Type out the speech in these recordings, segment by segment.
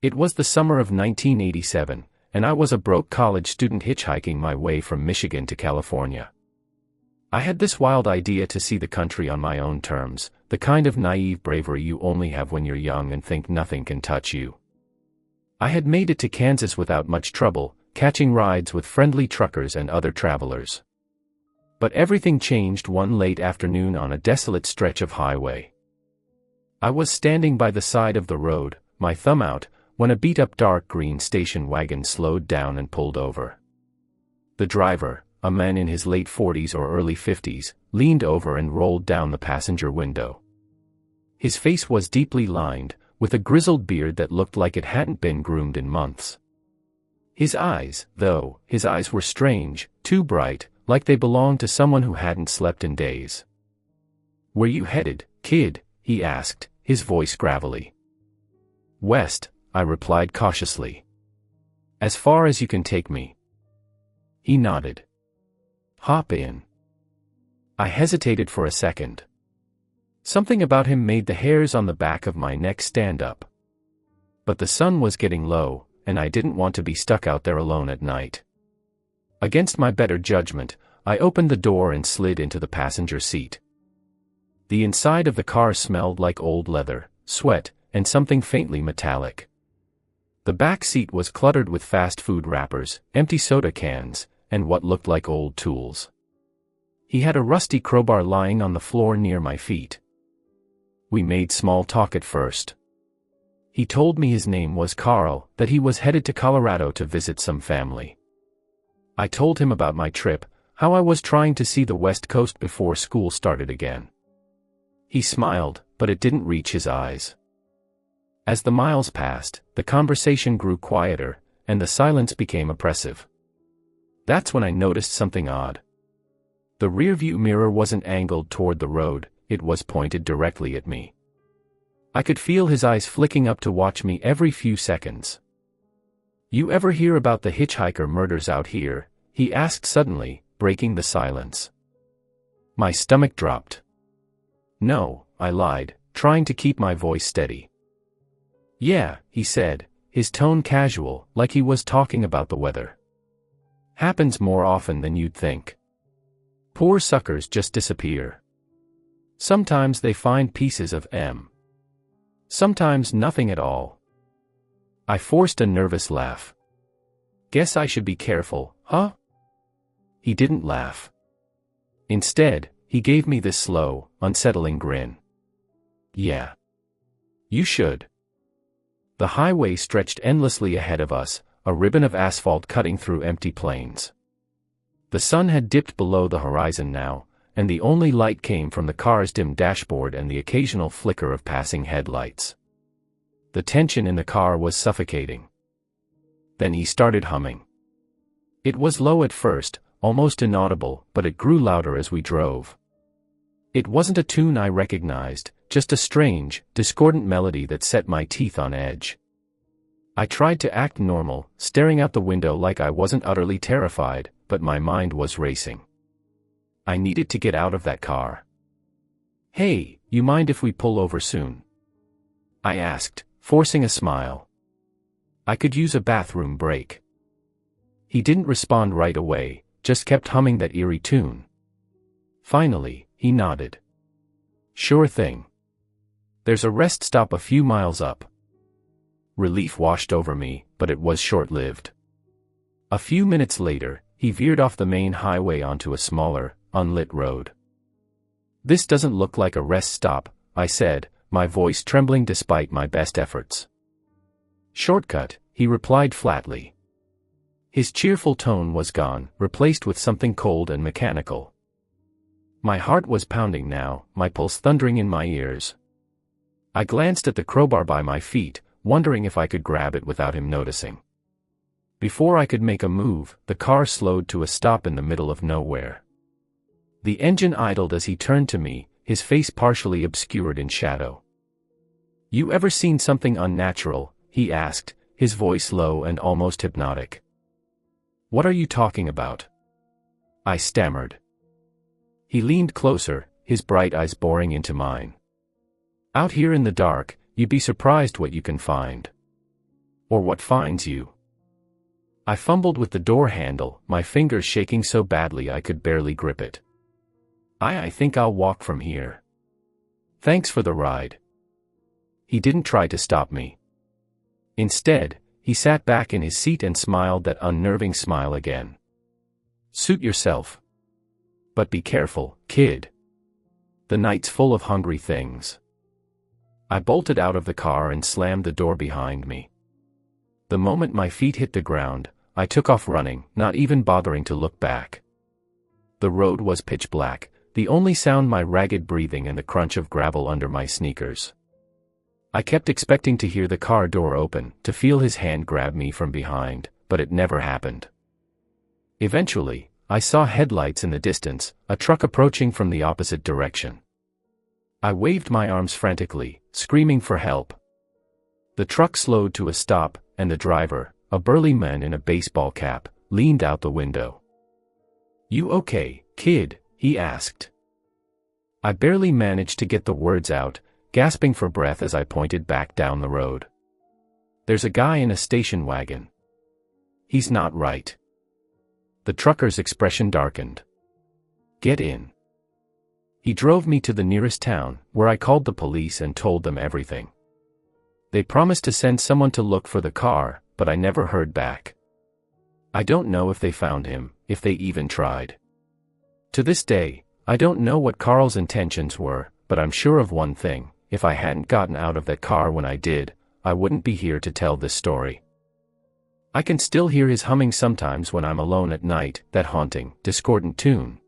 It was the summer of 1987, and I was a broke college student hitchhiking my way from Michigan to California. I had this wild idea to see the country on my own terms, the kind of naive bravery you only have when you're young and think nothing can touch you. I had made it to Kansas without much trouble, catching rides with friendly truckers and other travelers. But everything changed one late afternoon on a desolate stretch of highway. I was standing by the side of the road, my thumb out, when a beat-up dark green station wagon slowed down and pulled over. The driver, a man in his late 40s or early 50s, leaned over and rolled down the passenger window. His face was deeply lined, with a grizzled beard that looked like it hadn't been groomed in months. His eyes were strange, too bright, like they belonged to someone who hadn't slept in days. "Where you headed, kid?" he asked, his voice gravelly. "West," I replied cautiously. "As far as you can take me." He nodded. "Hop in." I hesitated for a second. Something about him made the hairs on the back of my neck stand up. But the sun was getting low, and I didn't want to be stuck out there alone at night. Against my better judgment, I opened the door and slid into the passenger seat. The inside of the car smelled like old leather, sweat, and something faintly metallic. The back seat was cluttered with fast food wrappers, empty soda cans, and what looked like old tools. He had a rusty crowbar lying on the floor near my feet. We made small talk at first. He told me his name was Carl, that he was headed to Colorado to visit some family. I told him about my trip, how I was trying to see the West Coast before school started again. He smiled, but it didn't reach his eyes. As the miles passed, the conversation grew quieter, and the silence became oppressive. That's when I noticed something odd. The rearview mirror wasn't angled toward the road, it was pointed directly at me. I could feel his eyes flicking up to watch me every few seconds. "You ever hear about the hitchhiker murders out here?" he asked suddenly, breaking the silence. My stomach dropped. "No," I lied, trying to keep my voice steady. "Yeah," he said, his tone casual, like he was talking about the weather. "Happens more often than you'd think. Poor suckers just disappear. Sometimes they find pieces of them. Sometimes nothing at all." I forced a nervous laugh. "Guess I should be careful, huh?" He didn't laugh. Instead, he gave me this slow, unsettling grin. "Yeah. You should." The highway stretched endlessly ahead of us, a ribbon of asphalt cutting through empty plains. The sun had dipped below the horizon now, and the only light came from the car's dim dashboard and the occasional flicker of passing headlights. The tension in the car was suffocating. Then he started humming. It was low at first, almost inaudible, but it grew louder as we drove. It wasn't a tune I recognized, just a strange, discordant melody that set my teeth on edge. I tried to act normal, staring out the window like I wasn't utterly terrified, but my mind was racing. I needed to get out of that car. "Hey, you mind if we pull over soon?" I asked, forcing a smile. I could use a bathroom break. He didn't respond right away, just kept humming that eerie tune. Finally, he nodded. "Sure thing. There's a rest stop a few miles up." Relief washed over me, but it was short-lived. A few minutes later, he veered off the main highway onto a smaller, unlit road. "This doesn't look like a rest stop," I said, my voice trembling despite my best efforts. "Shortcut," he replied flatly. His cheerful tone was gone, replaced with something cold and mechanical. My heart was pounding now, my pulse thundering in my ears. I glanced at the crowbar by my feet, wondering if I could grab it without him noticing. Before I could make a move, the car slowed to a stop in the middle of nowhere. The engine idled as he turned to me, his face partially obscured in shadow. "You ever seen something unnatural?" he asked, his voice low and almost hypnotic. "What are you talking about?" I stammered. He leaned closer, his bright eyes boring into mine. "Out here in the dark, you'd be surprised what you can find." Or what finds you? I fumbled with the door handle, my fingers shaking so badly I could barely grip it. I think I'll walk from here. Thanks for the ride. He didn't try to stop me. Instead, he sat back in his seat and smiled that unnerving smile again. Suit yourself. But be careful, kid. The night's full of hungry things. I bolted out of the car and slammed the door behind me. The moment my feet hit the ground, I took off running, not even bothering to look back. The road was pitch black, the only sound my ragged breathing and the crunch of gravel under my sneakers. I kept expecting to hear the car door open, to feel his hand grab me from behind, but it never happened. Eventually, I saw headlights in the distance, a truck approaching from the opposite direction. I waved my arms frantically, screaming for help. The truck slowed to a stop, and the driver, a burly man in a baseball cap, leaned out the window. "You okay, kid?" he asked. I barely managed to get the words out, gasping for breath as I pointed back down the road. "There's a guy in a station wagon. He's not right." The trucker's expression darkened. "Get in." He drove me to the nearest town, where I called the police and told them everything. They promised to send someone to look for the car, but I never heard back. I don't know if they found him, if they even tried. To this day, I don't know what Carl's intentions were, but I'm sure of one thing: if I hadn't gotten out of that car when I did, I wouldn't be here to tell this story. I can still hear his humming sometimes when I'm alone at night, that haunting, discordant tune.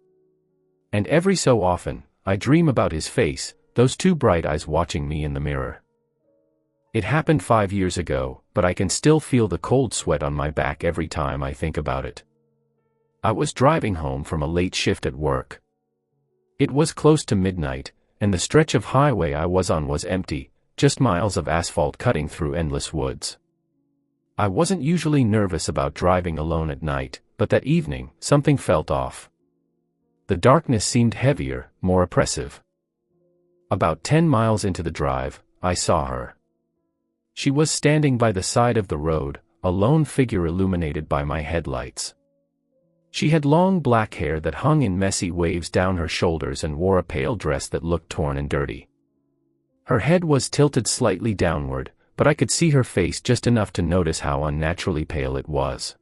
And every so often, I dream about his face, those two bright eyes watching me in the mirror. It happened 5 years ago, but I can still feel the cold sweat on my back every time I think about it. I was driving home from a late shift at work. It was close to midnight, and the stretch of highway I was on was empty, just miles of asphalt cutting through endless woods. I wasn't usually nervous about driving alone at night, but that evening, something felt off. The darkness seemed heavier, more oppressive. About 10 miles into the drive, I saw her. She was standing by the side of the road, a lone figure illuminated by my headlights. She had long black hair that hung in messy waves down her shoulders and wore a pale dress that looked torn and dirty. Her head was tilted slightly downward, but I could see her face just enough to notice how unnaturally pale it was.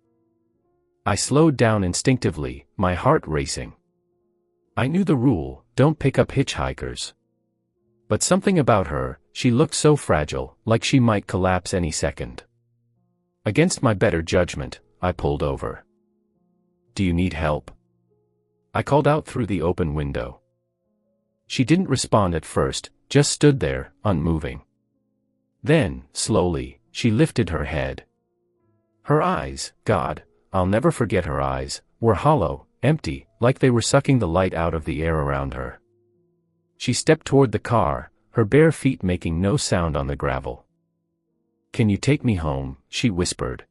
I slowed down instinctively, my heart racing. I knew the rule: don't pick up hitchhikers. But something about her, she looked so fragile, like she might collapse any second. Against my better judgment, I pulled over. "Do you need help?" I called out through the open window. She didn't respond at first, just stood there, unmoving. Then, slowly, she lifted her head. Her eyes, God, I'll never forget her eyes, were hollow, empty, like they were sucking the light out of the air around her. She stepped toward the car, her bare feet making no sound on the gravel. "Can you take me home?" she whispered.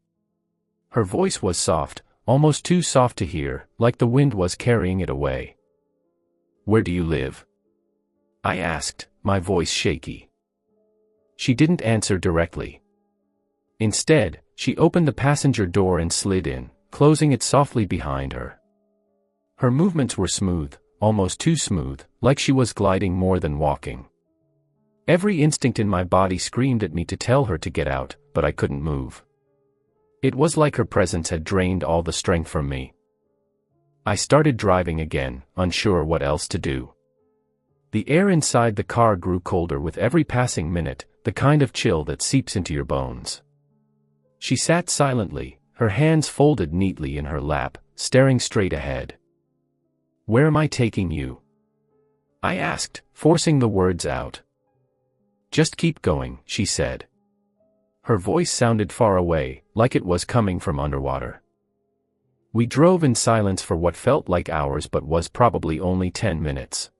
Her voice was soft, almost too soft to hear, like the wind was carrying it away. "Where do you live?" I asked, my voice shaky. She didn't answer directly. Instead, she opened the passenger door and slid in, closing it softly behind her. Her movements were smooth, almost too smooth, like she was gliding more than walking. Every instinct in my body screamed at me to tell her to get out, but I couldn't move. It was like her presence had drained all the strength from me. I started driving again, unsure what else to do. The air inside the car grew colder with every passing minute, the kind of chill that seeps into your bones. She sat silently, her hands folded neatly in her lap, staring straight ahead. "Where am I taking you?" I asked, forcing the words out. "Just keep going," she said. Her voice sounded far away, like it was coming from underwater. We drove in silence for what felt like hours but was probably only 10 minutes.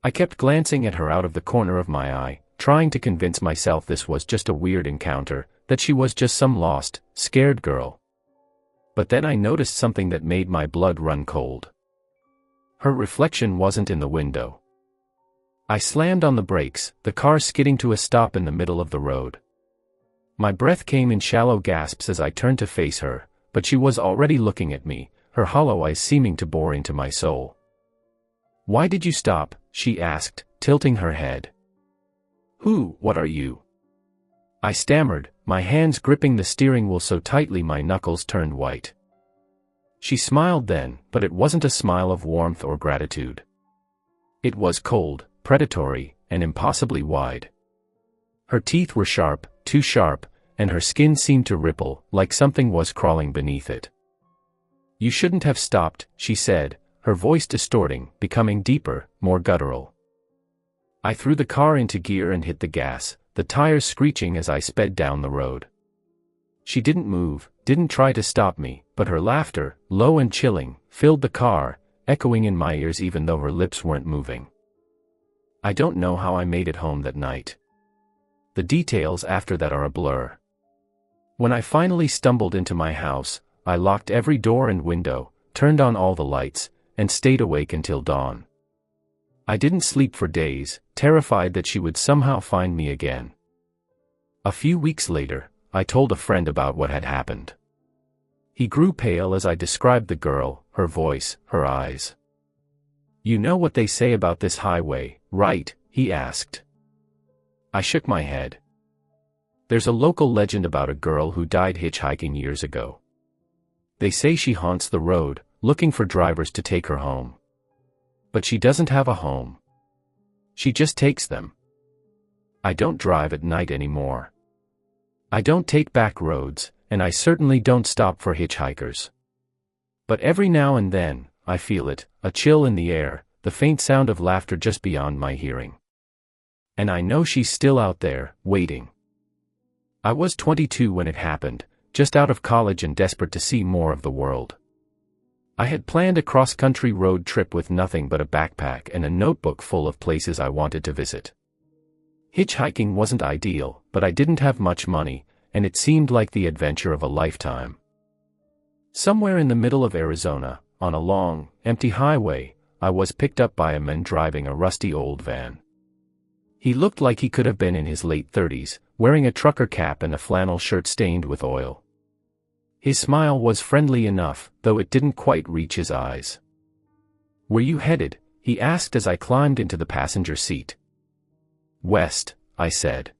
I kept glancing at her out of the corner of my eye, trying to convince myself this was just a weird encounter, that she was just some lost, scared girl. But then I noticed something that made my blood run cold. Her reflection wasn't in the window. I slammed on the brakes, the car skidding to a stop in the middle of the road. My breath came in shallow gasps as I turned to face her, but she was already looking at me, her hollow eyes seeming to bore into my soul. "Why did you stop?" she asked, tilting her head. What are you?" I stammered, my hands gripping the steering wheel so tightly my knuckles turned white. She smiled then, but it wasn't a smile of warmth or gratitude. It was cold, predatory, and impossibly wide. Her teeth were sharp, too sharp, and her skin seemed to ripple, like something was crawling beneath it. "You shouldn't have stopped," she said, her voice distorting, becoming deeper, more guttural. I threw the car into gear and hit the gas, the tires screeching as I sped down the road. She didn't move, didn't try to stop me, but her laughter, low and chilling, filled the car, echoing in my ears even though her lips weren't moving. I don't know how I made it home that night. The details after that are a blur. When I finally stumbled into my house, I locked every door and window, turned on all the lights, and stayed awake until dawn. I didn't sleep for days, terrified that she would somehow find me again. A few weeks later, I told a friend about what had happened. He grew pale as I described the girl, her voice, her eyes. "You know what they say about this highway, right?" he asked. I shook my head. "There's a local legend about a girl who died hitchhiking years ago. They say she haunts the road, looking for drivers to take her home. But she doesn't have a home. She just takes them. I don't drive at night anymore. I don't take back roads, and I certainly don't stop for hitchhikers. But every now and then, I feel it, a chill in the air, the faint sound of laughter just beyond my hearing. And I know she's still out there, waiting." I was 22 when it happened, just out of college and desperate to see more of the world. I had planned a cross-country road trip with nothing but a backpack and a notebook full of places I wanted to visit. Hitchhiking wasn't ideal, but I didn't have much money, and it seemed like the adventure of a lifetime. Somewhere in the middle of Arizona, on a long, empty highway, I was picked up by a man driving a rusty old van. He looked like he could have been in his late 30s, wearing a trucker cap and a flannel shirt stained with oil. His smile was friendly enough, though it didn't quite reach his eyes. "Where you headed?" he asked as I climbed into the passenger seat. "West," I said.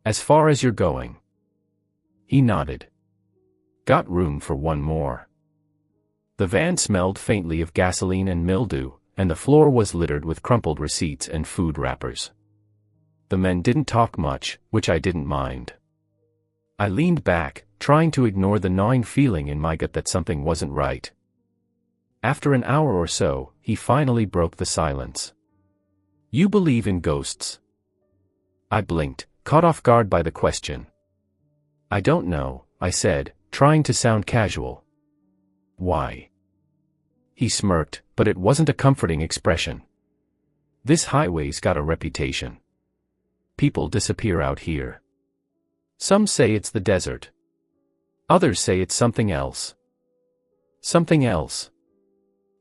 "As far as you're going." He nodded. "Got room for one more." The van smelled faintly of gasoline and mildew, and the floor was littered with crumpled receipts and food wrappers. The men didn't talk much, which I didn't mind. I leaned back, trying to ignore the gnawing feeling in my gut that something wasn't right. After an hour or so, he finally broke the silence. "You believe in ghosts?" I blinked, caught off guard by the question. "I don't know," I said, trying to sound casual. "Why?" He smirked, but it wasn't a comforting expression. "This highway's got a reputation. People disappear out here. Some say it's the desert. Others say it's something else." "Something else?"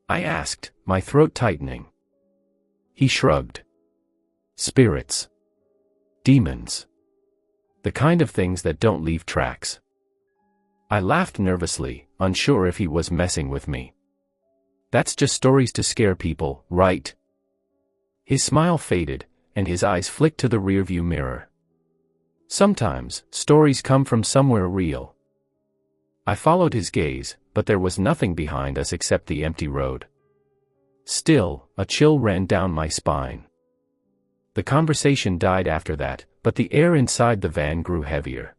I asked, my throat tightening. He shrugged. "Spirits. Demons. The kind of things that don't leave tracks." I laughed nervously, unsure if he was messing with me. "That's just stories to scare people, right?" His smile faded, and his eyes flicked to the rearview mirror. "Sometimes, stories come from somewhere real." I followed his gaze, but there was nothing behind us except the empty road. Still, a chill ran down my spine. The conversation died after that, but the air inside the van grew heavier.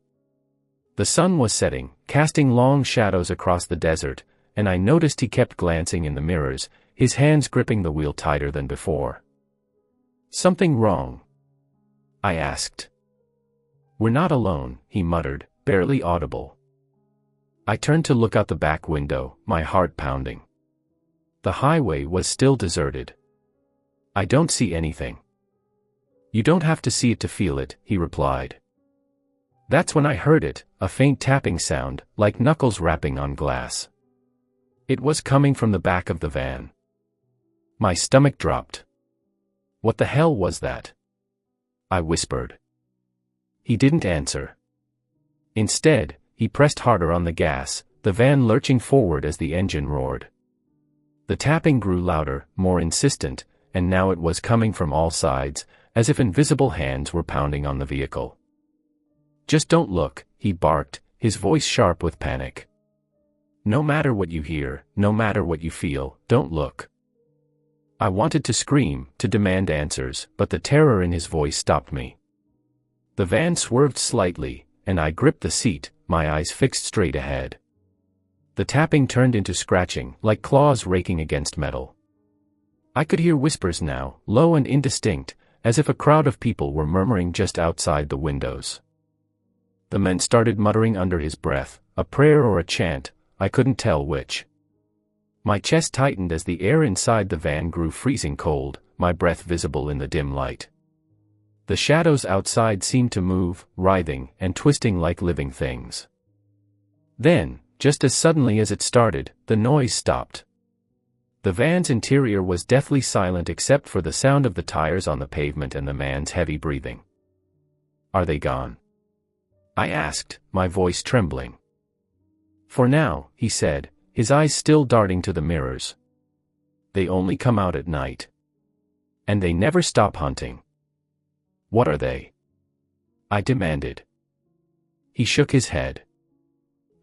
The sun was setting, casting long shadows across the desert, and I noticed he kept glancing in the mirrors, his hands gripping the wheel tighter than before. "Something wrong?" I asked. "We're not alone," he muttered, barely audible. I turned to look out the back window, my heart pounding. The highway was still deserted. "I don't see anything." "You don't have to see it to feel it," he replied. That's when I heard it, a faint tapping sound, like knuckles rapping on glass. It was coming from the back of the van. My stomach dropped. "What the hell was that?" I whispered. He didn't answer. Instead, he pressed harder on the gas, the van lurching forward as the engine roared. The tapping grew louder, more insistent, and now it was coming from all sides, as if invisible hands were pounding on the vehicle. "Just don't look," he barked, his voice sharp with panic. "No matter what you hear, no matter what you feel, don't look." I wanted to scream, to demand answers, but the terror in his voice stopped me. The van swerved slightly, and I gripped the seat, my eyes fixed straight ahead. The tapping turned into scratching, like claws raking against metal. I could hear whispers now, low and indistinct, as if a crowd of people were murmuring just outside the windows. The man started muttering under his breath, a prayer or a chant, I couldn't tell which. My chest tightened as the air inside the van grew freezing cold, my breath visible in the dim light. The shadows outside seemed to move, writhing and twisting like living things. Then, just as suddenly as it started, the noise stopped. The van's interior was deathly silent except for the sound of the tires on the pavement and the man's heavy breathing. "Are they gone?" I asked, my voice trembling. "For now," he said, his eyes still darting to the mirrors. "They only come out at night. And they never stop hunting." "What are they?" I demanded. He shook his head.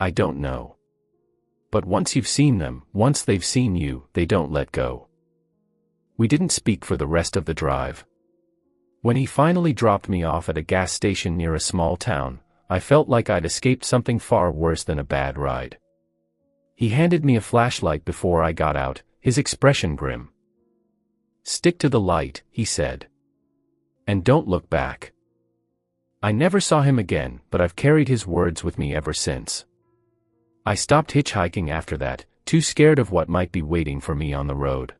"I don't know. But once you've seen them, once they've seen you, they don't let go." We didn't speak for the rest of the drive. When he finally dropped me off at a gas station near a small town, I felt like I'd escaped something far worse than a bad ride. He handed me a flashlight before I got out, his expression grim. "Stick to the light," he said. "And don't look back." I never saw him again, but I've carried his words with me ever since. I stopped hitchhiking after that, too scared of what might be waiting for me on the road.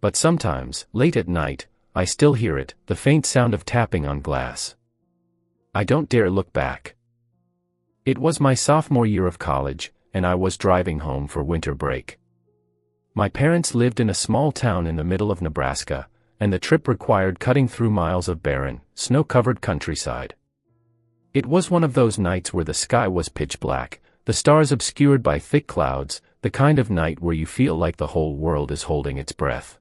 But sometimes, late at night, I still hear it, the faint sound of tapping on glass. I don't dare look back. It was my sophomore year of college, and I was driving home for winter break. My parents lived in a small town in the middle of Nebraska, and the trip required cutting through miles of barren, snow-covered countryside. It was one of those nights where the sky was pitch black, the stars obscured by thick clouds, the kind of night where you feel like the whole world is holding its breath.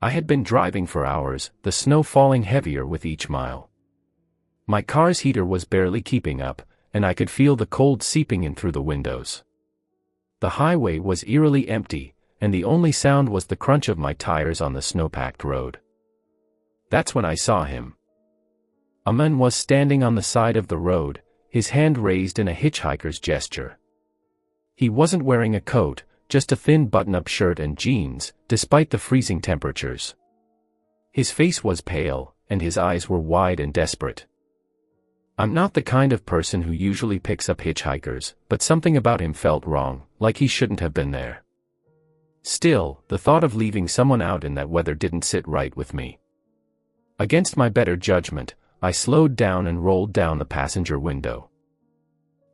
I had been driving for hours, the snow falling heavier with each mile. My car's heater was barely keeping up, and I could feel the cold seeping in through the windows. The highway was eerily empty, and the only sound was the crunch of my tires on the snow-packed road. That's when I saw him. A man was standing on the side of the road, his hand raised in a hitchhiker's gesture. He wasn't wearing a coat, just a thin button-up shirt and jeans, despite the freezing temperatures. His face was pale, and his eyes were wide and desperate. I'm not the kind of person who usually picks up hitchhikers, but something about him felt wrong, like he shouldn't have been there. Still, the thought of leaving someone out in that weather didn't sit right with me. Against my better judgment, I slowed down and rolled down the passenger window.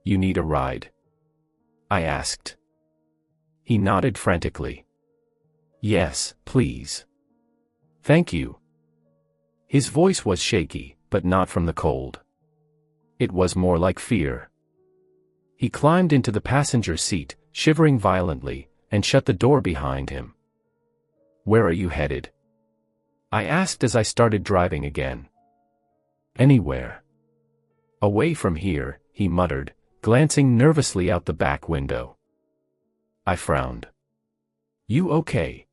"You need a ride?" I asked. He nodded frantically. "Yes, please. Thank you." His voice was shaky, but not from the cold. It was more like fear. He climbed into the passenger seat, shivering violently, and shut the door behind him. "Where are you headed?" I asked as I started driving again. "Anywhere." "Away from here," he muttered, glancing nervously out the back window. I frowned. "You okay?"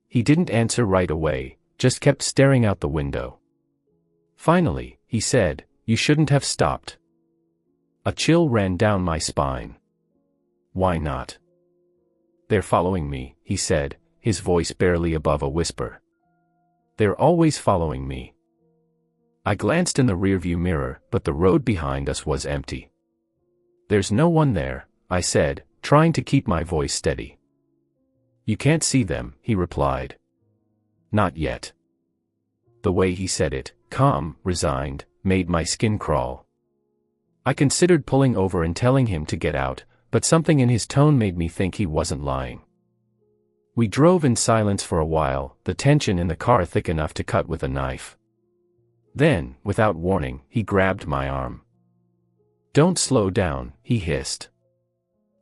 He didn't answer right away, just kept staring out the window. Finally, he said, "You shouldn't have stopped." A chill ran down my spine. "Why not?" "They're following me," he said, his voice barely above a whisper. "They're always following me." I glanced in the rearview mirror, but the road behind us was empty. "There's no one there," I said, trying to keep my voice steady. "You can't see them," he replied. "Not yet." The way he said it, calm, resigned, made my skin crawl. I considered pulling over and telling him to get out, but something in his tone made me think he wasn't lying. We drove in silence for a while, the tension in the car thick enough to cut with a knife. Then, without warning, he grabbed my arm. "Don't slow down," he hissed.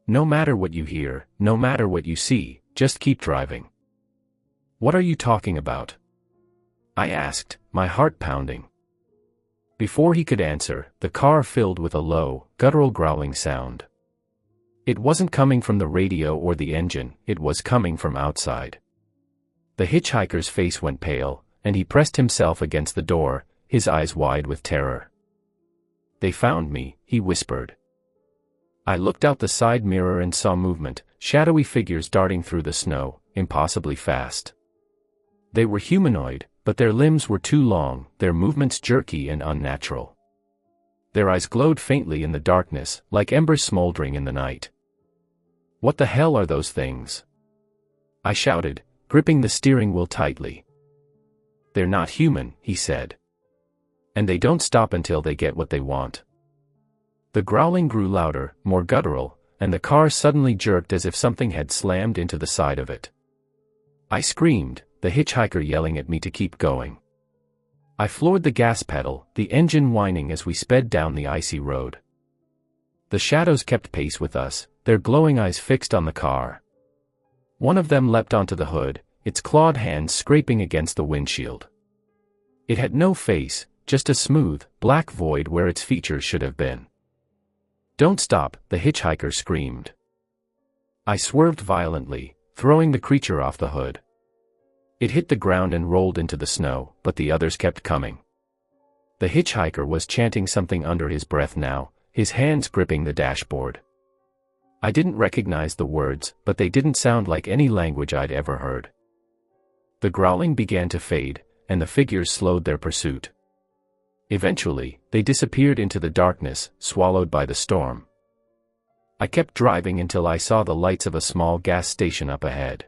"No matter what you hear, no matter what you see, just keep driving." "What are you talking about?" I asked, my heart pounding. Before he could answer, the car filled with a low, guttural growling sound. It wasn't coming from the radio or the engine, it was coming from outside. The hitchhiker's face went pale, and he pressed himself against the door, his eyes wide with terror. "They found me," he whispered. I looked out the side mirror and saw movement, shadowy figures darting through the snow, impossibly fast. They were humanoid, but their limbs were too long, their movements jerky and unnatural. Their eyes glowed faintly in the darkness, like embers smoldering in the night. "What the hell are those things?" I shouted, gripping the steering wheel tightly. "They're not human," he said. "And they don't stop until they get what they want." The growling grew louder, more guttural, and the car suddenly jerked as if something had slammed into the side of it. I screamed, the hitchhiker yelling at me to keep going. I floored the gas pedal, the engine whining as we sped down the icy road. The shadows kept pace with us, their glowing eyes fixed on the car. One of them leapt onto the hood, its clawed hands scraping against the windshield. It had no face, just a smooth, black void where its features should have been. "Don't stop," the hitchhiker screamed. I swerved violently, throwing the creature off the hood. It hit the ground and rolled into the snow, but the others kept coming. The hitchhiker was chanting something under his breath now, his hands gripping the dashboard. I didn't recognize the words, but they didn't sound like any language I'd ever heard. The growling began to fade, and the figures slowed their pursuit. Eventually, they disappeared into the darkness, swallowed by the storm. I kept driving until I saw the lights of a small gas station up ahead.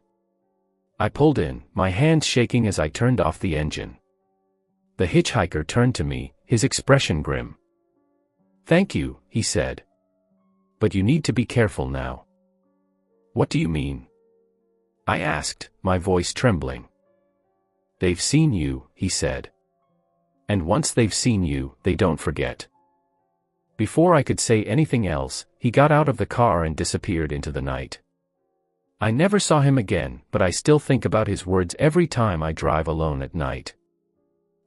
I pulled in, my hands shaking as I turned off the engine. The hitchhiker turned to me, his expression grim. "Thank you," he said. "But you need to be careful now." "What do you mean?" I asked, my voice trembling. "They've seen you," he said. "And once they've seen you, they don't forget." Before I could say anything else, he got out of the car and disappeared into the night. I never saw him again, but I still think about his words every time I drive alone at night.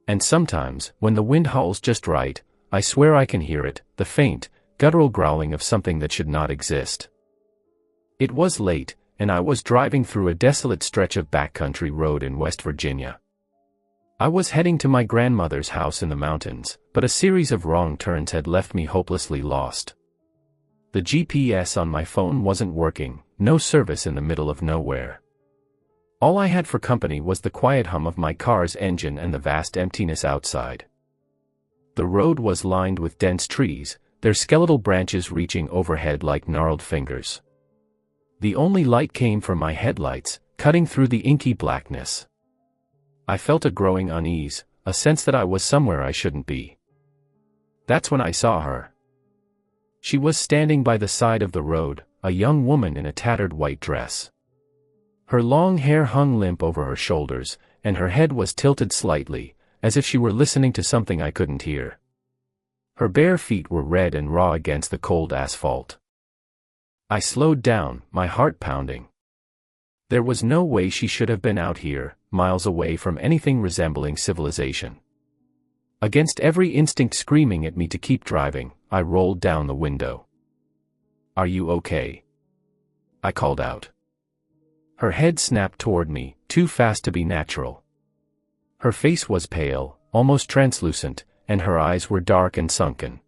And sometimes, when the wind howls just right, I swear I can hear it, the faint, guttural growling of something that should not exist. It was late, and I was driving through a desolate stretch of backcountry road in West Virginia. I was heading to my grandmother's house in the mountains, but a series of wrong turns had left me hopelessly lost. The GPS on my phone wasn't working, no service in the middle of nowhere. All I had for company was the quiet hum of my car's engine and the vast emptiness outside. The road was lined with dense trees, their skeletal branches reaching overhead like gnarled fingers. The only light came from my headlights, cutting through the inky blackness. I felt a growing unease, a sense that I was somewhere I shouldn't be. That's when I saw her. She was standing by the side of the road, a young woman in a tattered white dress. Her long hair hung limp over her shoulders, and her head was tilted slightly, as if she were listening to something I couldn't hear. Her bare feet were red and raw against the cold asphalt. I slowed down, my heart pounding. There was no way she should have been out here, miles away from anything resembling civilization. Against every instinct screaming at me to keep driving, I rolled down the window. "Are you okay?" I called out. Her head snapped toward me, too fast to be natural. Her face was pale, almost translucent, and her eyes were dark and sunken.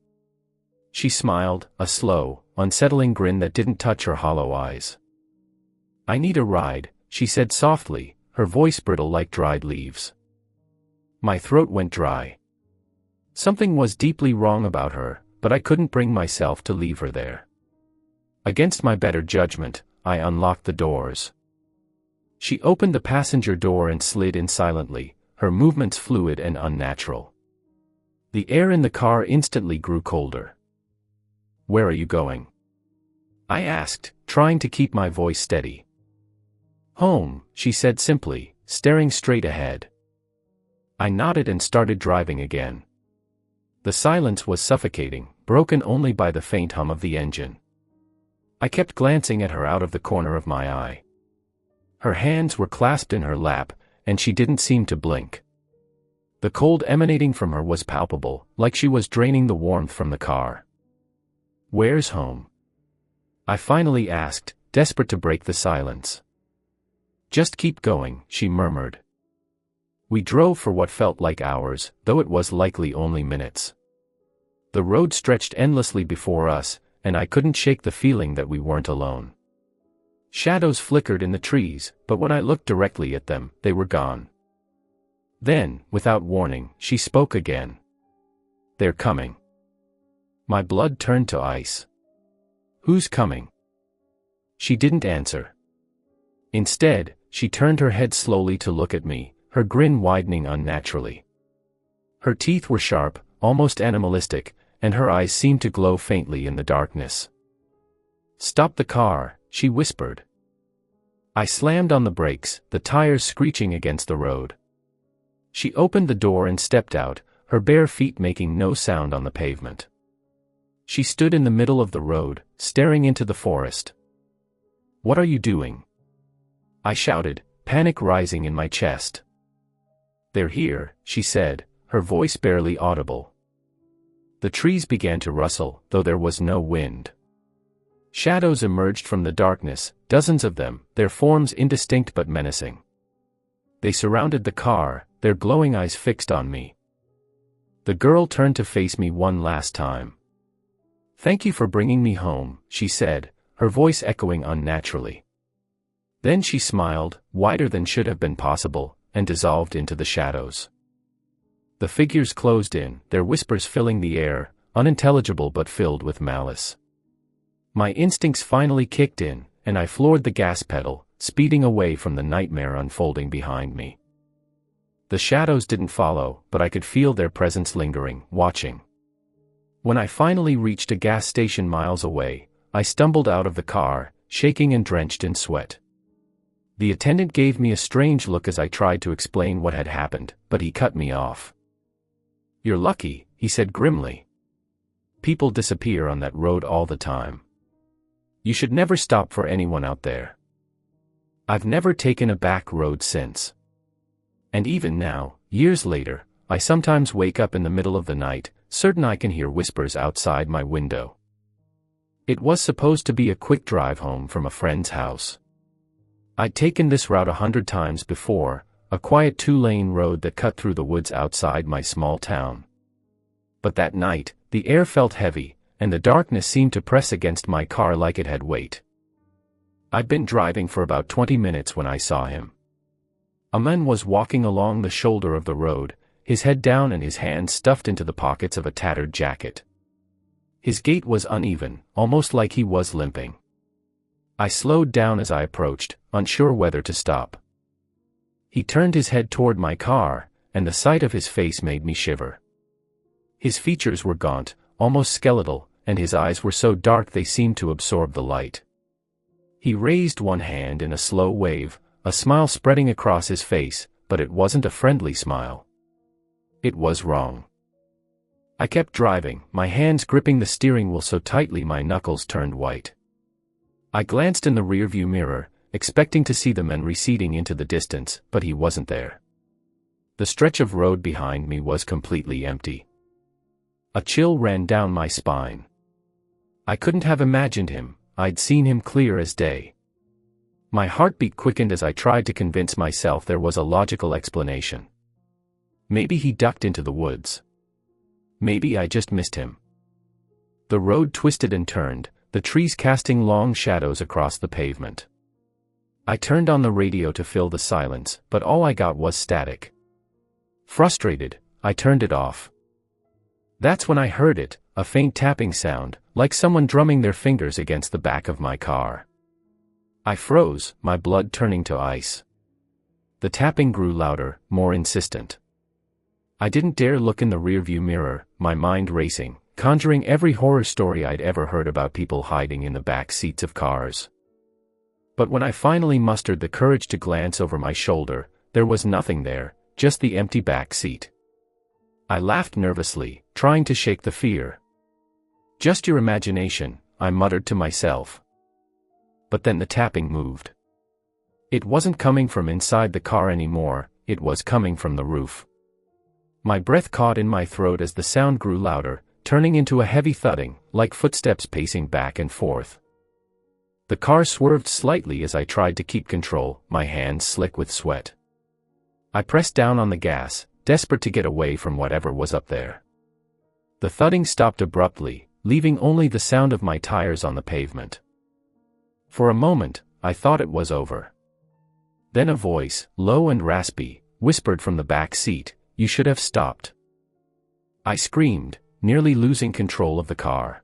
She smiled, a slow, unsettling grin that didn't touch her hollow eyes. "I need a ride," she said softly, her voice brittle like dried leaves. My throat went dry. Something was deeply wrong about her, but I couldn't bring myself to leave her there. Against my better judgment, I unlocked the doors. She opened the passenger door and slid in silently, her movements fluid and unnatural. The air in the car instantly grew colder. "Where are you going?" I asked, trying to keep my voice steady. "Home," she said simply, staring straight ahead. I nodded and started driving again. The silence was suffocating, broken only by the faint hum of the engine. I kept glancing at her out of the corner of my eye. Her hands were clasped in her lap, and she didn't seem to blink. The cold emanating from her was palpable, like she was draining the warmth from the car. "Where's home?" I finally asked, desperate to break the silence. "Just keep going," she murmured. We drove for what felt like hours, though it was likely only minutes. The road stretched endlessly before us, and I couldn't shake the feeling that we weren't alone. Shadows flickered in the trees, but when I looked directly at them, they were gone. Then, without warning, she spoke again. "They're coming." My blood turned to ice. "Who's coming?" She didn't answer. Instead, she turned her head slowly to look at me, her grin widening unnaturally. Her teeth were sharp, almost animalistic, and her eyes seemed to glow faintly in the darkness. "Stop the car," she whispered. I slammed on the brakes, the tires screeching against the road. She opened the door and stepped out, her bare feet making no sound on the pavement. She stood in the middle of the road, staring into the forest. "What are you doing?" I shouted, panic rising in my chest. "They're here," she said, her voice barely audible. The trees began to rustle, though there was no wind. Shadows emerged from the darkness, dozens of them, their forms indistinct but menacing. They surrounded the car, their glowing eyes fixed on me. The girl turned to face me one last time. "Thank you for bringing me home," she said, her voice echoing unnaturally. Then she smiled, wider than should have been possible, and dissolved into the shadows. The figures closed in, their whispers filling the air, unintelligible but filled with malice. My instincts finally kicked in, and I floored the gas pedal, speeding away from the nightmare unfolding behind me. The shadows didn't follow, but I could feel their presence lingering, watching. When I finally reached a gas station miles away, I stumbled out of the car, shaking and drenched in sweat. The attendant gave me a strange look as I tried to explain what had happened, but he cut me off. "You're lucky," he said grimly. "People disappear on that road all the time. You should never stop for anyone out there." I've never taken a back road since. And even now, years later, I sometimes wake up in the middle of the night, certain I can hear whispers outside my window. It was supposed to be a quick drive home from a friend's house. I'd taken this route 100 times before, a quiet 2-lane road that cut through the woods outside my small town. But that night, the air felt heavy, and the darkness seemed to press against my car like it had weight. I'd been driving for about 20 minutes when I saw him. A man was walking along the shoulder of the road, his head down and his hands stuffed into the pockets of a tattered jacket. His gait was uneven, almost like he was limping. I slowed down as I approached, unsure whether to stop. He turned his head toward my car, and the sight of his face made me shiver. His features were gaunt, almost skeletal, and his eyes were so dark they seemed to absorb the light. He raised one hand in a slow wave, a smile spreading across his face, but it wasn't a friendly smile. It was wrong. I kept driving, my hands gripping the steering wheel so tightly my knuckles turned white. I glanced in the rearview mirror, expecting to see the man receding into the distance, but he wasn't there. The stretch of road behind me was completely empty. A chill ran down my spine. I couldn't have imagined him, I'd seen him clear as day. My heartbeat quickened as I tried to convince myself there was a logical explanation. Maybe he ducked into the woods. Maybe I just missed him. The road twisted and turned, the trees casting long shadows across the pavement. I turned on the radio to fill the silence, but all I got was static. Frustrated, I turned it off. That's when I heard it, a faint tapping sound, like someone drumming their fingers against the back of my car. I froze, my blood turning to ice. The tapping grew louder, more insistent. I didn't dare look in the rearview mirror, my mind racing, conjuring every horror story I'd ever heard about people hiding in the back seats of cars. But when I finally mustered the courage to glance over my shoulder, there was nothing there, just the empty back seat. I laughed nervously, trying to shake the fear. "Just your imagination," I muttered to myself. But then the tapping moved. It wasn't coming from inside the car anymore, it was coming from the roof. My breath caught in my throat as the sound grew louder, turning into a heavy thudding, like footsteps pacing back and forth. The car swerved slightly as I tried to keep control, my hands slick with sweat. I pressed down on the gas, desperate to get away from whatever was up there. The thudding stopped abruptly, leaving only the sound of my tires on the pavement. For a moment, I thought it was over. Then a voice, low and raspy, whispered from the back seat, "You should have stopped." I screamed, nearly losing control of the car.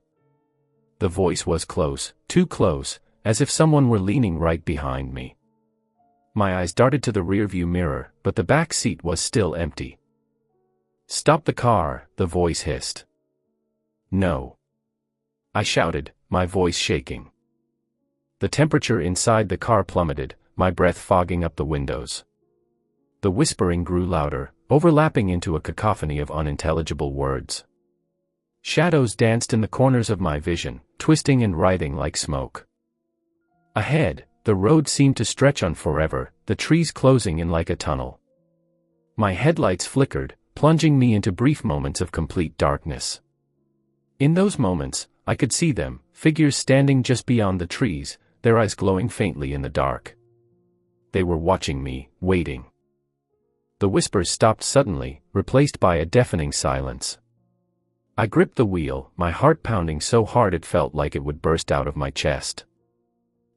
The voice was close, too close, as if someone were leaning right behind me. My eyes darted to the rearview mirror, but the back seat was still empty. "Stop the car," the voice hissed. "No," I shouted, my voice shaking. The temperature inside the car plummeted, my breath fogging up the windows. The whispering grew louder, overlapping into a cacophony of unintelligible words. Shadows danced in the corners of my vision, twisting and writhing like smoke. Ahead, the road seemed to stretch on forever, the trees closing in like a tunnel. My headlights flickered, plunging me into brief moments of complete darkness. In those moments, I could see them, figures standing just beyond the trees, their eyes glowing faintly in the dark. They were watching me, waiting. The whispers stopped suddenly, replaced by a deafening silence. I gripped the wheel, my heart pounding so hard it felt like it would burst out of my chest.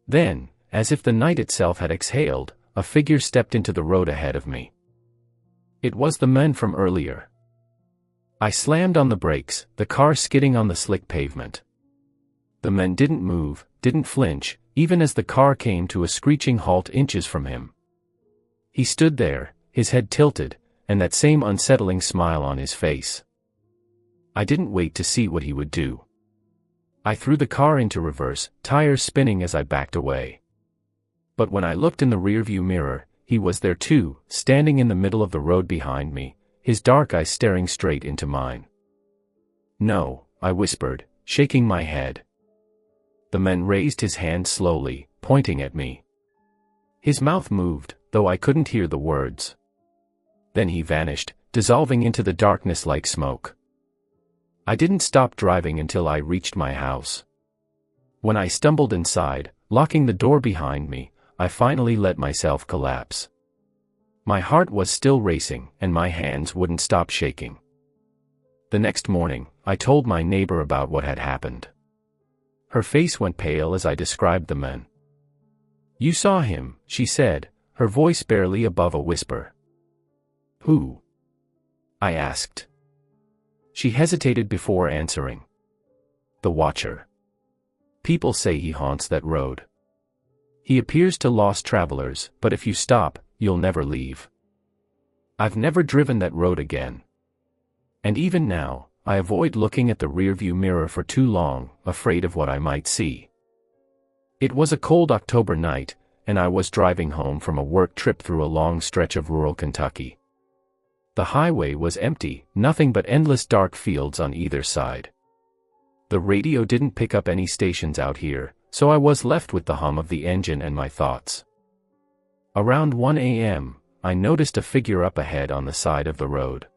Then, as if the night itself had exhaled, a figure stepped into the road ahead of me. It was the man from earlier. I slammed on the brakes, the car skidding on the slick pavement. The man didn't move, didn't flinch, even as the car came to a screeching halt inches from him. He stood there, his head tilted, and that same unsettling smile on his face. I didn't wait to see what he would do. I threw the car into reverse, tires spinning as I backed away. But when I looked in the rearview mirror, he was there too, standing in the middle of the road behind me, his dark eyes staring straight into mine. "No," I whispered, shaking my head. The man raised his hand slowly, pointing at me. His mouth moved, though I couldn't hear the words. Then he vanished, dissolving into the darkness like smoke. I didn't stop driving until I reached my house. When I stumbled inside, locking the door behind me, I finally let myself collapse. My heart was still racing, and my hands wouldn't stop shaking. The next morning, I told my neighbor about what had happened. Her face went pale as I described the man. "You saw him," she said, her voice barely above a whisper. "Who?" I asked. She hesitated before answering. "The Watcher. People say he haunts that road. He appears to lost travelers, but if you stop, you'll never leave. I've never driven that road again. And even now, I avoid looking at the rearview mirror for too long, afraid of what I might see." It was a cold October night, and I was driving home from a work trip through a long stretch of rural Kentucky. The highway was empty, nothing but endless dark fields on either side. The radio didn't pick up any stations out here, so I was left with the hum of the engine and my thoughts. Around 1 a.m., I noticed a figure up ahead on the side of the road.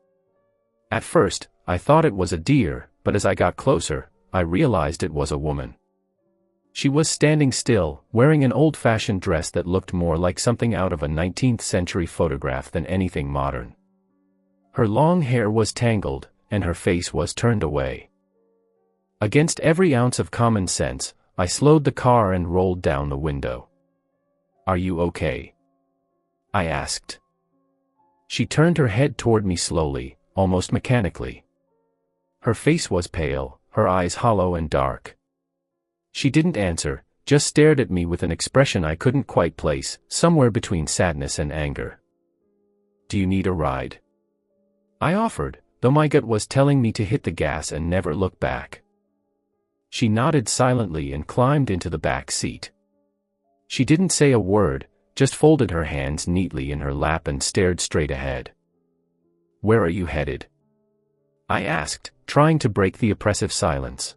At first, I thought it was a deer, but as I got closer, I realized it was a woman. She was standing still, wearing an old-fashioned dress that looked more like something out of a 19th century photograph than anything modern. Her long hair was tangled, and her face was turned away. Against every ounce of common sense, I slowed the car and rolled down the window. "Are you okay?" I asked. She turned her head toward me slowly, almost mechanically. Her face was pale, her eyes hollow and dark. She didn't answer, just stared at me with an expression I couldn't quite place, somewhere between sadness and anger. "Do you need a ride?" I offered, though my gut was telling me to hit the gas and never look back. She nodded silently and climbed into the back seat. She didn't say a word, just folded her hands neatly in her lap and stared straight ahead. "Where are you headed?" I asked, trying to break the oppressive silence.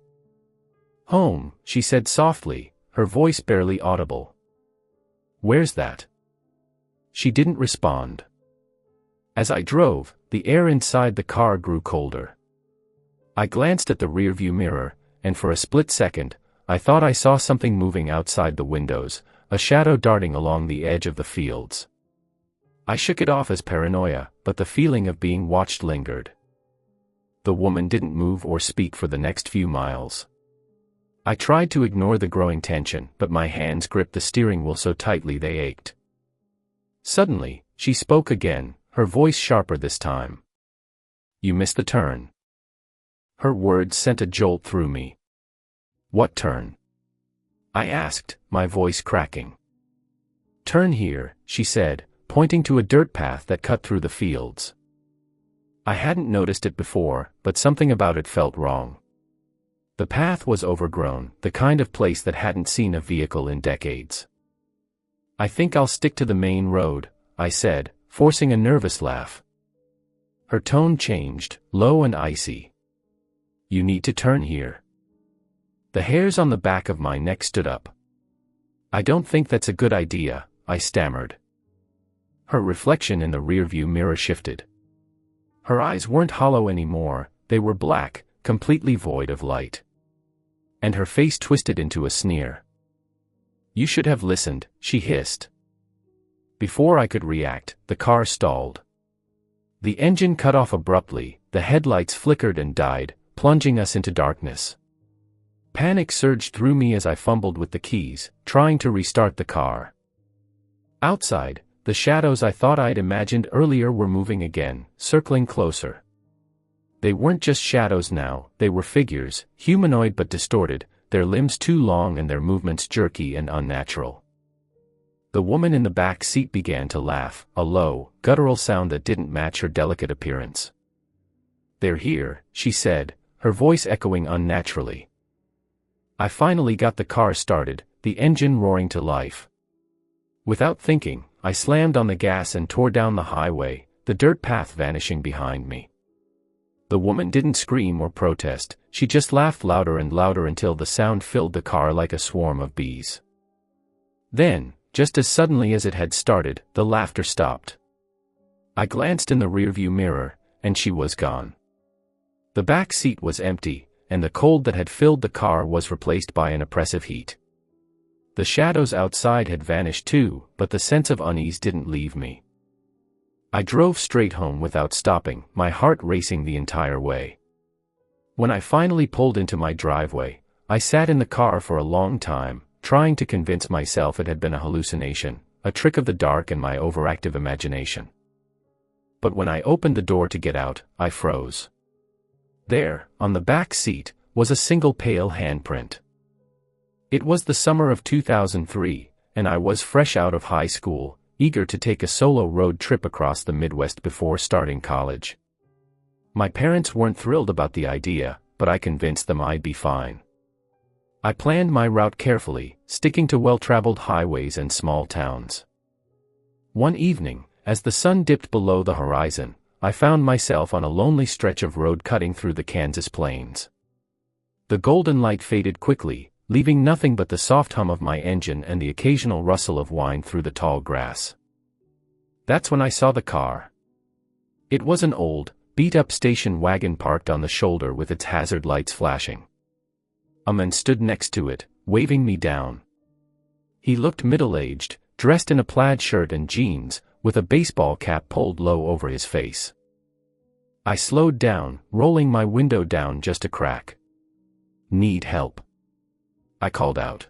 Home, she said softly, her voice barely audible. Where's that? She didn't respond. As I drove, the air inside the car grew colder. I glanced at the rearview mirror, and for a split second, I thought I saw something moving outside the windows, a shadow darting along the edge of the fields. I shook it off as paranoia, but the feeling of being watched lingered. The woman didn't move or speak for the next few miles. I tried to ignore the growing tension, but my hands gripped the steering wheel so tightly they ached. Suddenly, she spoke again, her voice sharper this time. You missed the turn. Her words sent a jolt through me. What turn? I asked, my voice cracking. Turn here, she said, pointing to a dirt path that cut through the fields. I hadn't noticed it before, but something about it felt wrong. The path was overgrown, the kind of place that hadn't seen a vehicle in decades. I think I'll stick to the main road, I said, forcing a nervous laugh. Her tone changed, low and icy. You need to turn here. The hairs on the back of my neck stood up. I don't think that's a good idea, I stammered. Her reflection in the rearview mirror shifted. Her eyes weren't hollow anymore, they were black, completely void of light. And her face twisted into a sneer. You should have listened, she hissed. Before I could react, the car stalled. The engine cut off abruptly, the headlights flickered and died, plunging us into darkness. Panic surged through me as I fumbled with the keys, trying to restart the car. Outside, the shadows I thought I'd imagined earlier were moving again, circling closer. They weren't just shadows now, they were figures, humanoid but distorted, their limbs too long and their movements jerky and unnatural. The woman in the back seat began to laugh, a low, guttural sound that didn't match her delicate appearance. They're here, she said, her voice echoing unnaturally. I finally got the car started, the engine roaring to life. Without thinking, I slammed on the gas and tore down the highway, the dirt path vanishing behind me. The woman didn't scream or protest, she just laughed louder and louder until the sound filled the car like a swarm of bees. Then, just as suddenly as it had started, the laughter stopped. I glanced in the rearview mirror, and she was gone. The back seat was empty, and the cold that had filled the car was replaced by an oppressive heat. The shadows outside had vanished too, but the sense of unease didn't leave me. I drove straight home without stopping, my heart racing the entire way. When I finally pulled into my driveway, I sat in the car for a long time, trying to convince myself it had been a hallucination, a trick of the dark and my overactive imagination. But when I opened the door to get out, I froze. There, on the back seat, was a single pale handprint. It was the summer of 2003, and I was fresh out of high school, eager to take a solo road trip across the Midwest before starting college. My parents weren't thrilled about the idea, but I convinced them I'd be fine. I planned my route carefully, sticking to well-traveled highways and small towns. One evening, as the sun dipped below the horizon, I found myself on a lonely stretch of road cutting through the Kansas plains. The golden light faded quickly, leaving nothing but the soft hum of my engine and the occasional rustle of wind through the tall grass. That's when I saw the car. It was an old, beat-up station wagon parked on the shoulder with its hazard lights flashing. A man stood next to it, waving me down. He looked middle-aged, dressed in a plaid shirt and jeans, with a baseball cap pulled low over his face. I slowed down, rolling my window down just a crack. Need help? I called out.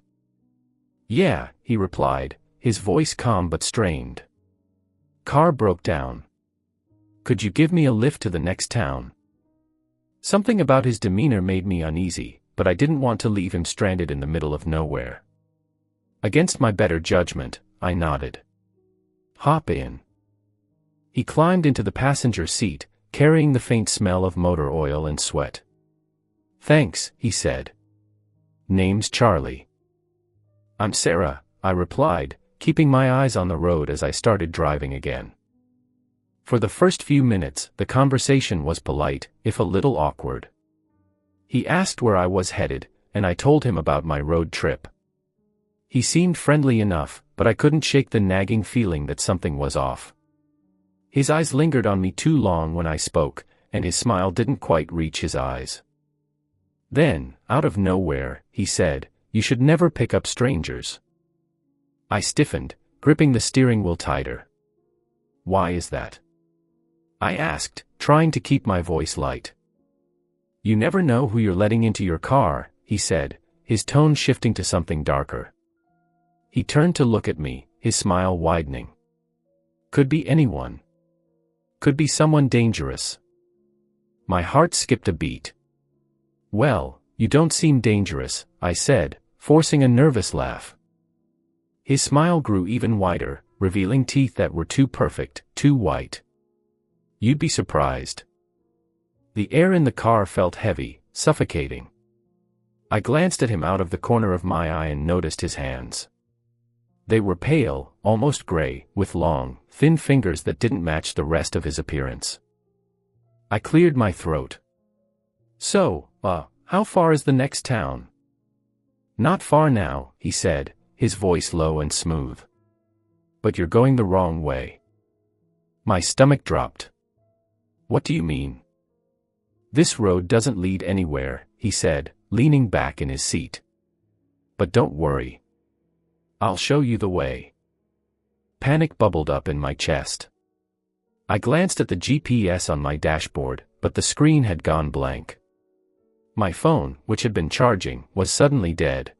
Yeah, he replied, his voice calm but strained. Car broke down. Could you give me a lift to the next town? Something about his demeanor made me uneasy, but I didn't want to leave him stranded in the middle of nowhere. Against my better judgment, I nodded. Hop in. He climbed into the passenger seat, carrying the faint smell of motor oil and sweat. Thanks, he said. Name's Charlie. I'm Sarah, I replied, keeping my eyes on the road as I started driving again. For the first few minutes, the conversation was polite, if a little awkward. He asked where I was headed, and I told him about my road trip. He seemed friendly enough, but I couldn't shake the nagging feeling that something was off. His eyes lingered on me too long when I spoke, and his smile didn't quite reach his eyes. Then, out of nowhere, he said, "You should never pick up strangers." I stiffened, gripping the steering wheel tighter. "Why is that?" I asked, trying to keep my voice light. "You never know who you're letting into your car," he said, his tone shifting to something darker. He turned to look at me, his smile widening. "Could be anyone. Could be someone dangerous." My heart skipped a beat. "Well, you don't seem dangerous," I said, forcing a nervous laugh. His smile grew even wider, revealing teeth that were too perfect, too white. "You'd be surprised." The air in the car felt heavy, suffocating. I glanced at him out of the corner of my eye and noticed his hands. They were pale, almost gray, with long, thin fingers that didn't match the rest of his appearance. I cleared my throat. "So, how far is the next town?" "Not far now," he said, his voice low and smooth. "But you're going the wrong way." My stomach dropped. "What do you mean?" "This road doesn't lead anywhere," he said, leaning back in his seat. "But don't worry. I'll show you the way." Panic bubbled up in my chest. I glanced at the GPS on my dashboard, but the screen had gone blank. My phone, which had been charging, was suddenly dead.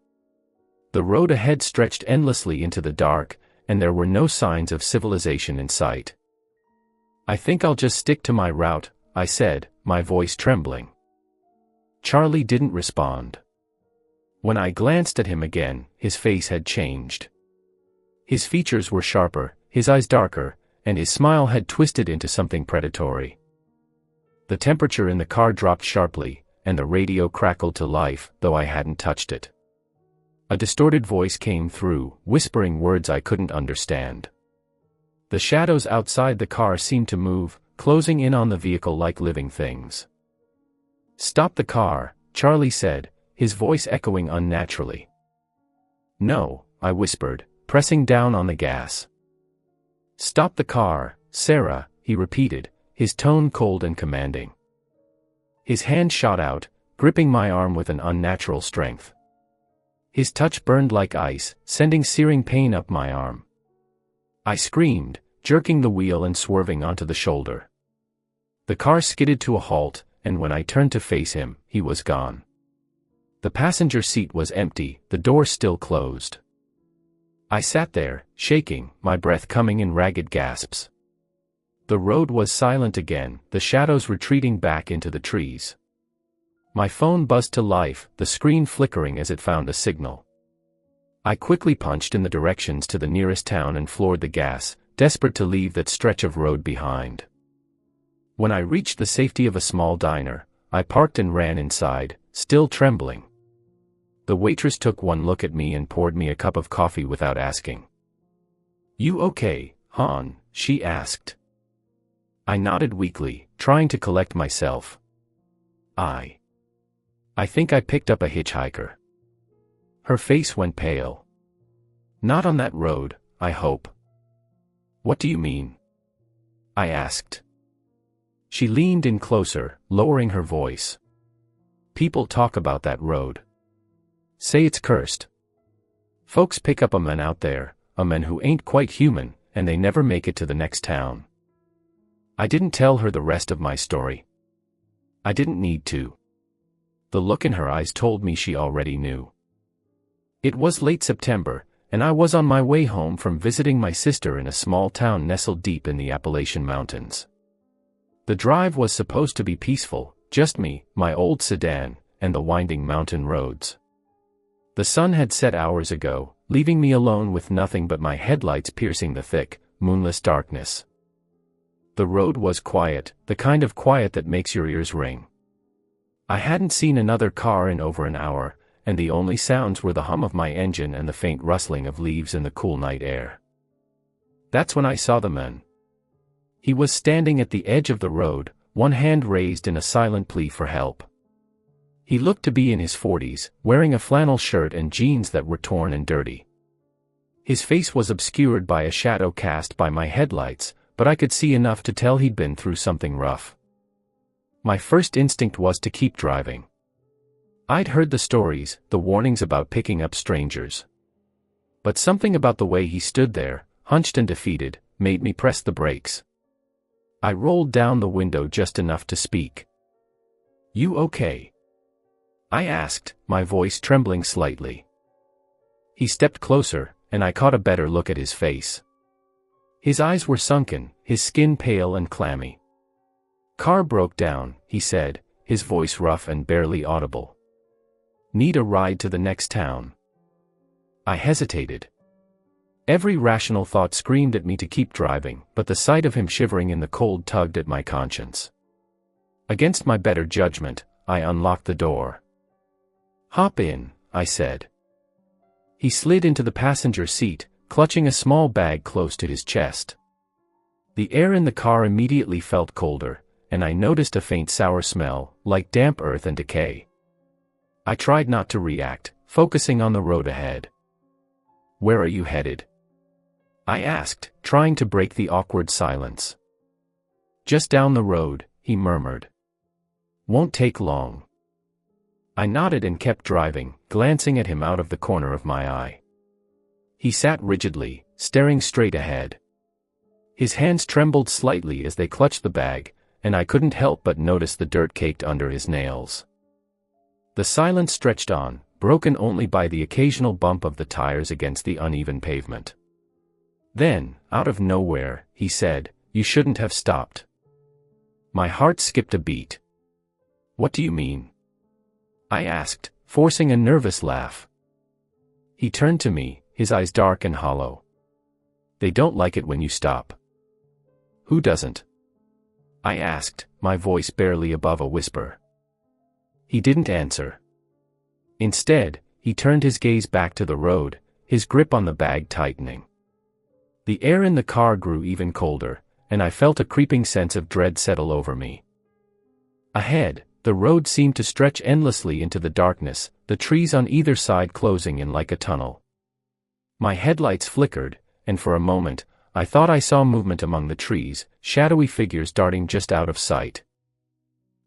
The road ahead stretched endlessly into the dark, and there were no signs of civilization in sight. "I think I'll just stick to my route," I said, my voice trembling. Charlie didn't respond. When I glanced at him again, his face had changed. His features were sharper, his eyes darker, and his smile had twisted into something predatory. The temperature in the car dropped sharply, and the radio crackled to life, though I hadn't touched it. A distorted voice came through, whispering words I couldn't understand. The shadows outside the car seemed to move, closing in on the vehicle like living things. "Stop the car," Charlie said, his voice echoing unnaturally. "No," I whispered, pressing down on the gas. "Stop the car, Sarah," he repeated, his tone cold and commanding. His hand shot out, gripping my arm with an unnatural strength. His touch burned like ice, sending searing pain up my arm. I screamed, jerking the wheel and swerving onto the shoulder. The car skidded to a halt, and when I turned to face him, he was gone. The passenger seat was empty, the door still closed. I sat there, shaking, my breath coming in ragged gasps. The road was silent again, the shadows retreating back into the trees. My phone buzzed to life, the screen flickering as it found a signal. I quickly punched in the directions to the nearest town and floored the gas, desperate to leave that stretch of road behind. When I reached the safety of a small diner, I parked and ran inside, still trembling. The waitress took one look at me and poured me a cup of coffee without asking. "You okay, hon?" she asked. I nodded weakly, trying to collect myself. I think I picked up a hitchhiker." Her face went pale. "Not on that road, I hope." "What do you mean?" I asked. She leaned in closer, lowering her voice. "People talk about that road. Say it's cursed. Folks pick up a man out there, a man who ain't quite human, and they never make it to the next town." I didn't tell her the rest of my story. I didn't need to. The look in her eyes told me she already knew. It was late September, and I was on my way home from visiting my sister in a small town nestled deep in the Appalachian Mountains. The drive was supposed to be peaceful, just me, my old sedan, and the winding mountain roads. The sun had set hours ago, leaving me alone with nothing but my headlights piercing the thick, moonless darkness. The road was quiet, the kind of quiet that makes your ears ring. I hadn't seen another car in over an hour, and the only sounds were the hum of my engine and the faint rustling of leaves in the cool night air. That's when I saw the man. He was standing at the edge of the road, one hand raised in a silent plea for help. He looked to be in his 40s, wearing a flannel shirt and jeans that were torn and dirty. His face was obscured by a shadow cast by my headlights, but I could see enough to tell he'd been through something rough. My first instinct was to keep driving. I'd heard the stories, the warnings about picking up strangers. But something about the way he stood there, hunched and defeated, made me press the brakes. I rolled down the window just enough to speak. "You okay?" I asked, my voice trembling slightly. He stepped closer, and I caught a better look at his face. His eyes were sunken, his skin pale and clammy. "Car broke down," he said, his voice rough and barely audible. "Need a ride to the next town." I hesitated. Every rational thought screamed at me to keep driving, but the sight of him shivering in the cold tugged at my conscience. Against my better judgment, I unlocked the door. "Hop in," I said. He slid into the passenger seat, clutching a small bag close to his chest. The air in the car immediately felt colder, and I noticed a faint sour smell, like damp earth and decay. I tried not to react, focusing on the road ahead. "Where are you headed?" I asked, trying to break the awkward silence. "Just down the road," he murmured. "Won't take long." I nodded and kept driving, glancing at him out of the corner of my eye. He sat rigidly, staring straight ahead. His hands trembled slightly as they clutched the bag, and I couldn't help but notice the dirt caked under his nails. The silence stretched on, broken only by the occasional bump of the tires against the uneven pavement. Then, out of nowhere, he said, "You shouldn't have stopped." My heart skipped a beat. "What do you mean?" I asked, forcing a nervous laugh. He turned to me, his eyes dark and hollow. "They don't like it when you stop." "Who doesn't?" I asked, my voice barely above a whisper. He didn't answer. Instead, he turned his gaze back to the road, his grip on the bag tightening. The air in the car grew even colder, and I felt a creeping sense of dread settle over me. Ahead, the road seemed to stretch endlessly into the darkness, the trees on either side closing in like a tunnel. My headlights flickered, and for a moment, I thought I saw movement among the trees, shadowy figures darting just out of sight.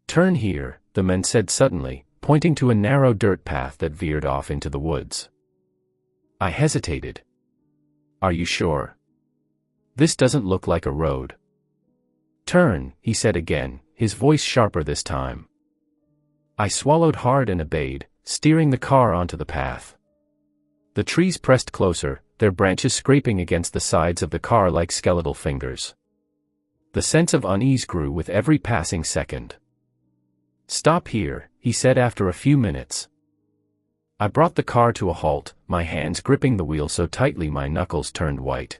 "Turn here," the man said suddenly, pointing to a narrow dirt path that veered off into the woods. I hesitated. "Are you sure? This doesn't look like a road." "Turn," he said again, his voice sharper this time. I swallowed hard and obeyed, steering the car onto the path. The trees pressed closer, their branches scraping against the sides of the car like skeletal fingers. The sense of unease grew with every passing second. "Stop here," he said after a few minutes. I brought the car to a halt, my hands gripping the wheel so tightly my knuckles turned white.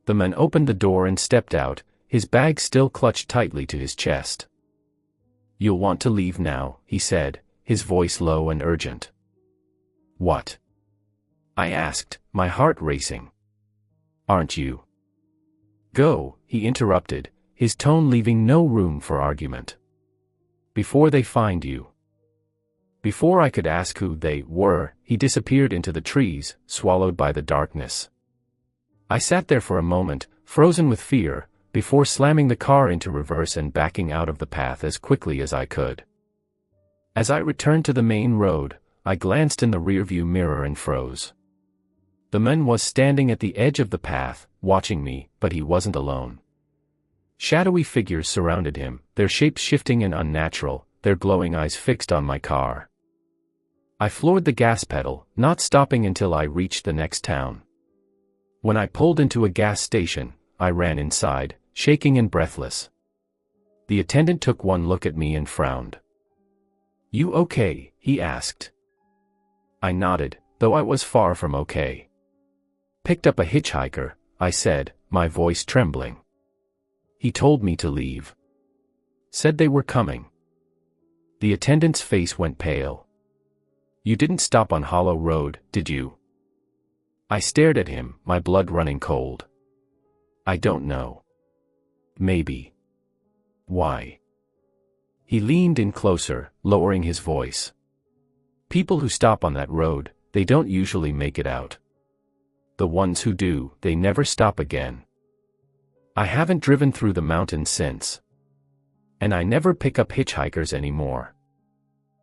The man opened the door and stepped out, his bag still clutched tightly to his chest. "You'll want to leave now," he said, his voice low and urgent. "What?" I asked, my heart racing. "Aren't you?" "Go," he interrupted, his tone leaving no room for argument. "Before they find you." Before I could ask who they were, he disappeared into the trees, swallowed by the darkness. I sat there for a moment, frozen with fear, before slamming the car into reverse and backing out of the path as quickly as I could. As I returned to the main road, I glanced in the rearview mirror and froze. The man was standing at the edge of the path, watching me, but he wasn't alone. Shadowy figures surrounded him, their shapes shifting and unnatural, their glowing eyes fixed on my car. I floored the gas pedal, not stopping until I reached the next town. When I pulled into a gas station, I ran inside, shaking and breathless. The attendant took one look at me and frowned. "You okay?" he asked. I nodded, though I was far from okay. "Picked up a hitchhiker," I said, my voice trembling. "He told me to leave. Said they were coming." The attendant's face went pale. "You didn't stop on Hollow Road, did you?" I stared at him, my blood running cold. "I don't know." Maybe. Why? He leaned in closer, lowering his voice. People who stop on that road, they don't usually make it out. The ones who do, they never stop again. I haven't driven through the mountains since. And I never pick up hitchhikers anymore.